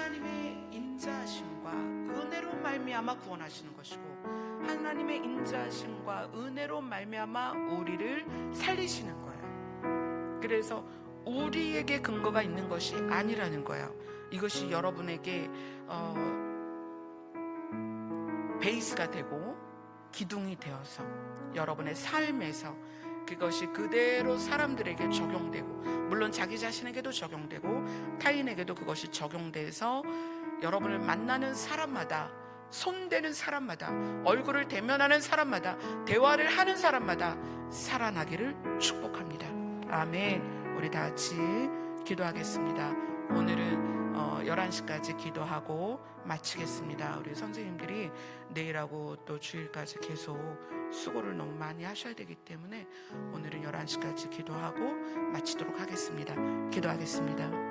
하나님의 인자하심과 은혜로 말미암아 구원하시는 것이고, 하나님의 인자하심과 은혜로 말미암아 우리를 살리시는 거예요. 그래서 우리에게 근거가 있는 것이 아니라는 거예요. 이것이 여러분에게 베이스가 되고 기둥이 되어서 여러분의 삶에서 그것이 그대로 사람들에게 적용되고, 물론 자기 자신에게도 적용되고 타인에게도 그것이 적용돼서 여러분을 만나는 사람마다, 손대는 사람마다, 얼굴을 대면하는 사람마다, 대화를 하는 사람마다 살아나기를 축복합니다. 아멘. 우리 다 같이 기도하겠습니다. 오늘은 11시까지 기도하고 마치겠습니다. 우리 선생님들이 내일하고 또 주일까지 계속 수고를 너무 많이 하셔야 되기 때문에 오늘은 11시까지 기도하고 마치도록 하겠습니다. 기도하겠습니다.